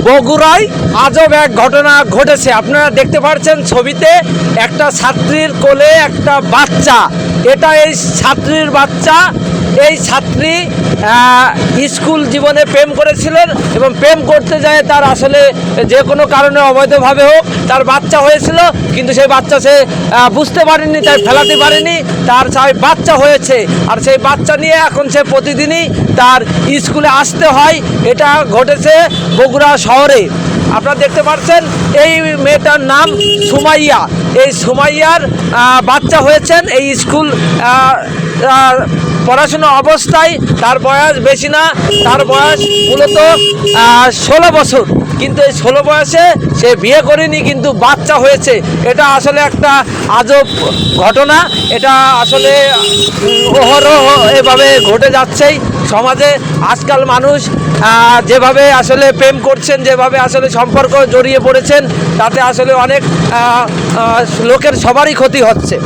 বগুড়ায় আজব এক ঘটনা ঘটেছে। আপনারা দেখতে পাচ্ছেন ছবিতে একটা ছাত্রীর কোলে একটা বাচ্চা। এটা এই ছাত্রীর বাচ্চা। এই ছাত্রী স্কুল জীবনে প্রেম করেছিলেন এবং প্রেম করতে যায় তার আসলে যে কোনো কারণে অবৈধভাবে হোক তার বাচ্চা হয়েছিল, কিন্তু সেই বাচ্চা সে বুঝতে পারেনি, তাই ফেলাতে পারেনি, তার বাচ্চা হয়েছে। আর সেই বাচ্চা নিয়ে এখন সে প্রতিদিনই তার স্কুলে আসতে হয়। এটা ঘটেছে বগুড়া শহরে। আপনারা দেখতে পাচ্ছেন এই মেয়েটার নাম সুমাইয়া। এই সুমাইয়ার বাচ্চা হয়েছেন এই স্কুল পড়াশোনা অবস্থায়। তার বয়স বেশি না, তার বয়স মূলত 16 বছর, কিন্তু এই 16 বয়সে সে বিয়ে করেনি, কিন্তু বাচ্চা হয়েছে। এটা আসলে একটা আজব ঘটনা। এটা আসলে অহরহ এভাবে ঘটে যাচ্ছেই সমাজে। আজকাল মানুষ যেভাবে আসলে প্রেম করছেন, যেভাবে আসলে সম্পর্ক জড়িয়ে পড়েছেন, তাতে আসলে অনেক লোকের সবারই ক্ষতি হচ্ছে।